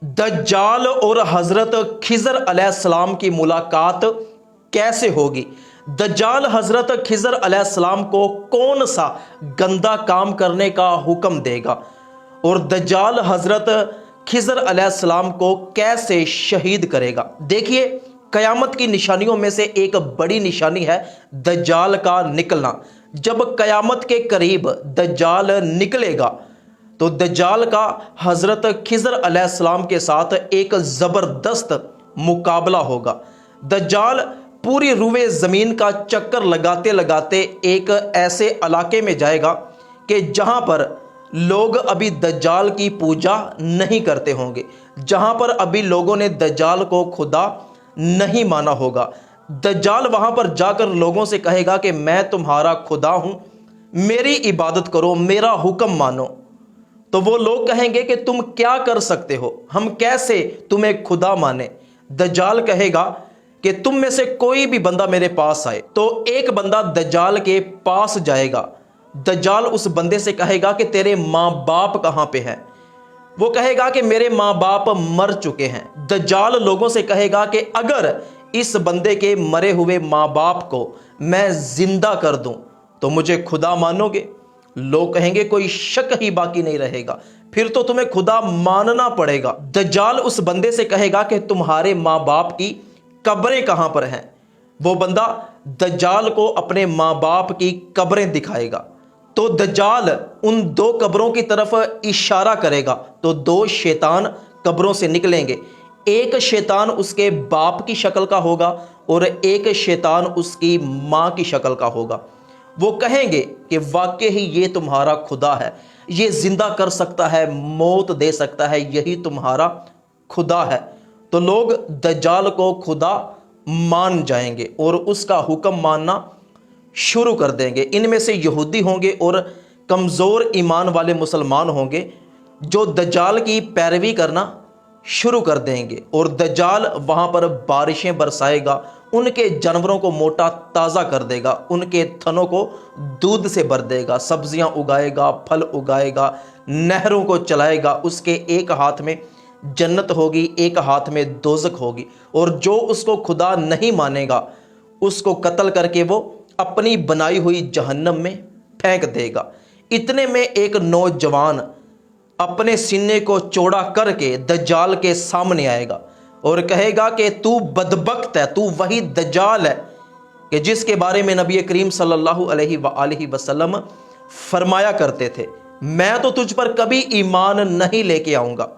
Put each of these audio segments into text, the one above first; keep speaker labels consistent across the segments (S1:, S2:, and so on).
S1: दज्जाल और हजरत खिजर अलैहिस्सलाम की मुलाकात कैसे होगी? दज्जाल हजरत खिजर अलैहिस्सलाम को कौन सा गंदा काम करने का हुक्म देगा और दज्जाल हजरत खिजर अलैहिस्सलाम को कैसे शहीद करेगा? देखिए, कयामत की निशानियों में से एक बड़ी निशानी है दज्जाल का निकलना। जब कयामत के करीब दज्जाल निकलेगा तो दज्जाल का हजरत खिजर अलैहिस्सलाम के साथ एक ज़बरदस्त मुकाबला होगा। दज्जाल पूरी रुए ज़मीन का चक्कर लगाते लगाते एक ऐसे इलाके में जाएगा कि जहां पर लोग अभी दज्जाल की पूजा नहीं करते होंगे, जहां पर अभी लोगों ने दज्जाल को खुदा नहीं माना होगा। दज्जाल वहां पर जाकर लोगों से कहेगा कि मैं तुम्हारा खुदा हूं, मेरी इबादत करो, मेरा हुक्म मानो। तो वो लोग कहेंगे कि तुम क्या कर सकते हो, हम कैसे तुम्हें खुदा माने? दज्जाल कहेगा कि तुम में से कोई भी बंदा मेरे पास आए। तो एक बंदा दज्जाल के पास जाएगा। दज्जाल उस बंदे से कहेगा कि तेरे माँ बाप कहाँ पे हैं? वो कहेगा कि मेरे माँ बाप मर चुके हैं। दज्जाल लोगों से कहेगा कि अगर इस बंदे के मरे हुए माँ बाप को मैं जिंदा कर दूं तो मुझे खुदा मानोगे? लोग कहेंगे कोई शक ही बाकी नहीं रहेगा, फिर तो तुम्हें खुदा मानना पड़ेगा। दज्जाल उस बंदे से कहेगा कि तुम्हारे माँ बाप की कब्रें कहां पर हैं? वो बंदा दज्जाल को अपने माँ बाप की कब्रें दिखाएगा। तो दज्जाल उन दो कब्रों की तरफ इशारा करेगा तो दो शैतान कब्रों से निकलेंगे। एक शैतान उसके बाप की शक्ल का होगा और एक शैतान उसकी माँ की शक्ल का होगा। वो कहेंगे कि वाकई ही ये तुम्हारा खुदा है, ये जिंदा कर सकता है, मौत दे सकता है, यही तुम्हारा खुदा है। तो लोग दज्जाल को खुदा मान जाएंगे और उसका हुक्म मानना शुरू कर देंगे। इनमें से यहूदी होंगे और कमज़ोर ईमान वाले मुसलमान होंगे जो दज्जाल की पैरवी करना शुरू कर देंगे। और दज्जाल वहाँ पर बारिशें बरसाएगा, उनके जानवरों को मोटा ताज़ा कर देगा, उनके थनों को दूध से भर देगा, सब्जियां उगाएगा, फल उगाएगा, नहरों को चलाएगा। उसके एक हाथ में जन्नत होगी, एक हाथ में दोज़ख होगी। और जो उसको खुदा नहीं मानेगा उसको कत्ल करके वो अपनी बनाई हुई जहन्नम में फेंक देगा। इतने में एक नौजवान अपने सीने को चौड़ा करके दज्जाल के सामने आएगा और कहेगा कि तू बदबख्त है, तू वही दज्जाल है कि जिसके बारे में नबी करीम सल्लल्लाहु अलैहि वसल्लम फरमाया करते थे, मैं तो तुझ पर कभी ईमान नहीं लेके आऊँगा।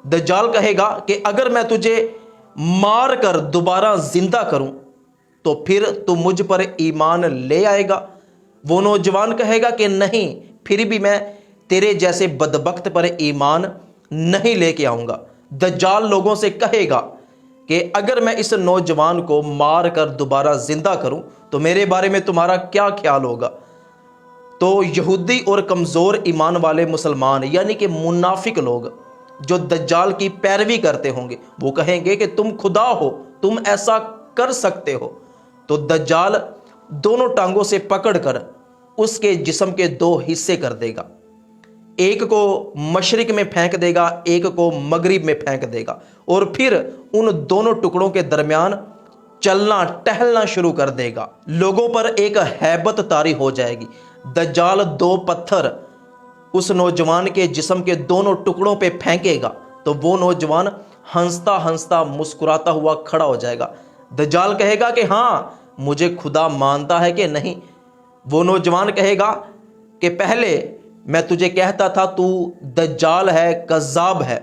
S1: दज्जाल कहेगा कि अगर मैं तुझे मार कर दोबारा जिंदा करूँ तो फिर तू मुझ पर ईमान ले आएगा। वो नौजवान कहेगा कि नहीं, फिर भी मैं तेरे जैसे बदबख्त पर ईमान नहीं लेके आऊँगा। दज्जाल लोगों से कहेगा कि अगर मैं इस नौजवान को मार कर दोबारा जिंदा करूं तो मेरे बारे में तुम्हारा क्या ख्याल होगा? तो यहूदी और कमज़ोर ईमान वाले मुसलमान यानी कि मुनाफिक लोग जो दज्जाल की पैरवी करते होंगे वो कहेंगे कि तुम खुदा हो, तुम ऐसा कर सकते हो। तो दज्जाल दोनों टांगों से पकड़कर उसके जिस्म के दो हिस्से कर देगा, एक को मशरिक में फेंक देगा, एक को मगरिब में फेंक देगा और फिर उन दोनों टुकड़ों के दरमियान चलना टहलना शुरू कर देगा। लोगों पर एक हैबत तारी हो जाएगी। दज्जाल दो पत्थर उस नौजवान के जिस्म के दोनों टुकड़ों पे फेंकेगा तो वो नौजवान हंसता हंसता मुस्कुराता हुआ खड़ा हो जाएगा। दज्जाल कहेगा कि हाँ, मुझे खुदा मानता है कि नहीं? वो नौजवान कहेगा कि पहले मैं तुझे कहता था तू दज्जाल है, कज़्ज़ाब है,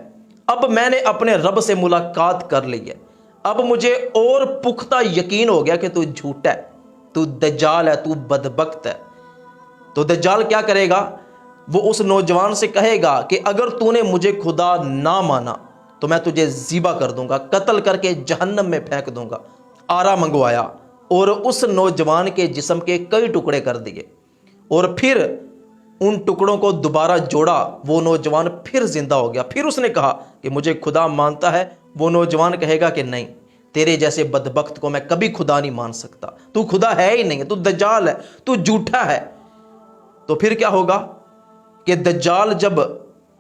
S1: अब मैंने अपने रब से मुलाकात कर ली है, अब मुझे और पुख्ता यकीन हो गया कि तू झूठा है, तू दज्जाल है, तू बदबख्त है। तो दज्जाल क्या करेगा? वो उस नौजवान से कहेगा कि अगर तूने मुझे खुदा ना माना तो मैं तुझे ज़िबा कर दूंगा, कत्ल करके जहन्नम में फेंक दूंगा। आरा मंगवाया और उस नौजवान के जिस्म के कई टुकड़े कर दिए और फिर उन टुकड़ों को दोबारा जोड़ा। वो नौजवान फिर जिंदा हो गया। फिर उसने कहा कि मुझे खुदा मानता है। वो नौजवान कहेगा कि नहीं, तेरे जैसे बदबख्त को मैं कभी खुदा नहीं मान सकता, तू खुदा है ही नहीं, तू दज्जाल है, तू झूठा है। तो फिर क्या होगा कि दज्जाल जब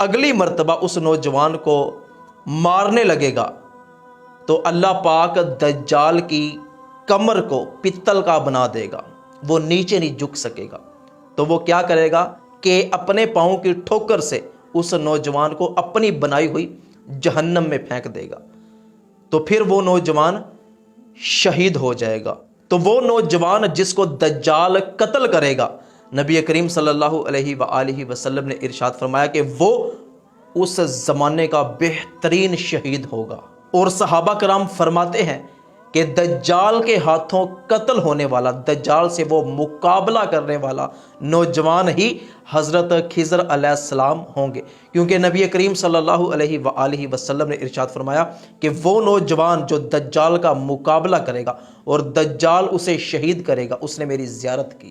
S1: अगली मर्तबा उस नौजवान को مارنے لگے گا تو اللہ پاک دجال کی کمر کو پتل کا بنا دے گا، وہ نیچے نہیں جھک سکے گا۔ تو وہ کیا کرے گا کہ اپنے پاؤں کی ٹھوکر سے اس نوجوان کو اپنی بنائی ہوئی جہنم میں پھینک دے گا، تو پھر وہ نوجوان شہید ہو جائے گا۔ تو وہ نوجوان جس کو دجال قتل کرے گا، نبی کریم صلی اللہ علیہ وآلہ وسلم نے ارشاد فرمایا کہ وہ اس زمانے کا بہترین شہید ہوگا۔ اور صحابہ کرام فرماتے ہیں کہ دجال کے ہاتھوں قتل ہونے والا، دجال سے وہ مقابلہ کرنے والا نوجوان ہی حضرت خضر علیہ السلام ہوں گے، کیونکہ نبی کریم صلی اللہ علیہ وآلہ وسلم نے ارشاد فرمایا کہ وہ نوجوان جو دجال کا مقابلہ کرے گا اور دجال اسے شہید کرے گا، اس نے میری زیارت کی۔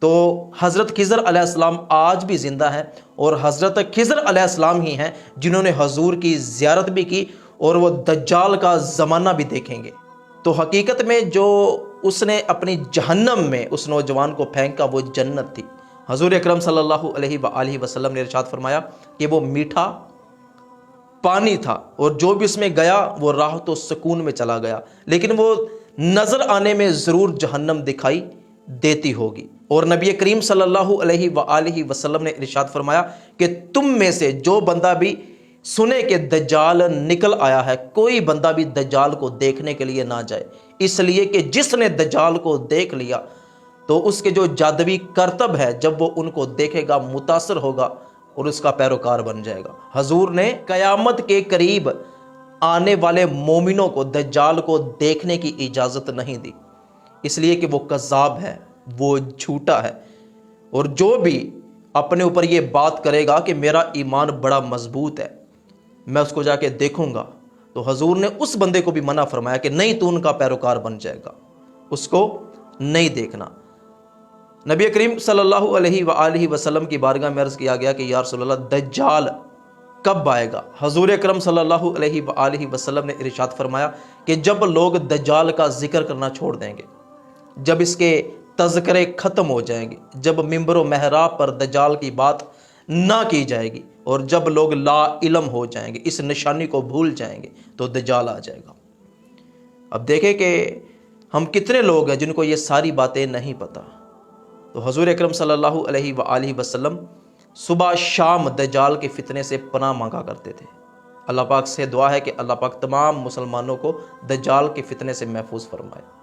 S1: تو حضرت خضر علیہ السلام آج بھی زندہ ہیں، اور حضرت خضر علیہ السلام ہی ہیں جنہوں نے حضور کی زیارت بھی کی اور وہ دجال کا زمانہ بھی دیکھیں گے۔ تو حقیقت میں جو اس نے اپنی جہنم میں اس نوجوان کو پھینکا وہ جنت تھی۔ حضور اکرم صلی اللہ علیہ وآلہ وسلم نے ارشاد فرمایا کہ وہ میٹھا پانی تھا، اور جو بھی اس میں گیا وہ راحت و سکون میں چلا گیا، لیکن وہ نظر آنے میں ضرور جہنم دکھائی دیتی ہوگی۔ اور نبی کریم صلی اللہ علیہ وآلہ وسلم نے ارشاد فرمایا کہ تم میں سے جو بندہ بھی سنے کہ دجال نکل آیا ہے، کوئی بندہ بھی دجال کو دیکھنے کے لیے نہ جائے، اس لیے کہ جس نے دجال کو دیکھ لیا تو اس کے جو جادوی کرتب ہے، جب وہ ان کو دیکھے گا متاثر ہوگا اور اس کا پیروکار بن جائے گا۔ حضور نے قیامت کے قریب آنے والے مومنوں کو دجال کو دیکھنے کی اجازت نہیں دی، اس لیے کہ وہ کذاب ہے، وہ جھوٹا ہے، اور جو بھی اپنے اوپر یہ بات کرے گا کہ میرا ایمان بڑا مضبوط ہے، میں اس کو جا کے دیکھوں گا، تو حضور نے اس بندے کو بھی منع فرمایا کہ نہیں، تو ان کا پیروکار بن جائے گا، اس کو نہیں دیکھنا۔ نبی کریم صلی اللہ علیہ وآلہ وسلم کی بارگاہ میں عرض کیا گیا کہ یا رسول اللہ دجال کب آئے گا؟ حضور اکرم صلی اللہ علیہ وآلہ وسلم نے ارشاد فرمایا کہ جب لوگ دجال کا ذکر کرنا چھوڑ دیں گے، جب اس کے تذکرے ختم ہو جائیں گے، جب ممبر و محراب پر دجال کی بات نہ کی جائے گی، اور جب لوگ لا علم ہو جائیں گے، اس نشانی کو بھول جائیں گے، تو دجال آ جائے گا۔ اب دیکھیں کہ ہم کتنے لوگ ہیں جن کو یہ ساری باتیں نہیں پتہ۔ تو حضور اکرم صلی اللہ علیہ وآلہ وسلم صبح شام دجال کے فتنے سے پناہ مانگا کرتے تھے۔ اللہ پاک سے دعا ہے کہ اللہ پاک تمام مسلمانوں کو دجال کے فتنے سے محفوظ فرمائے۔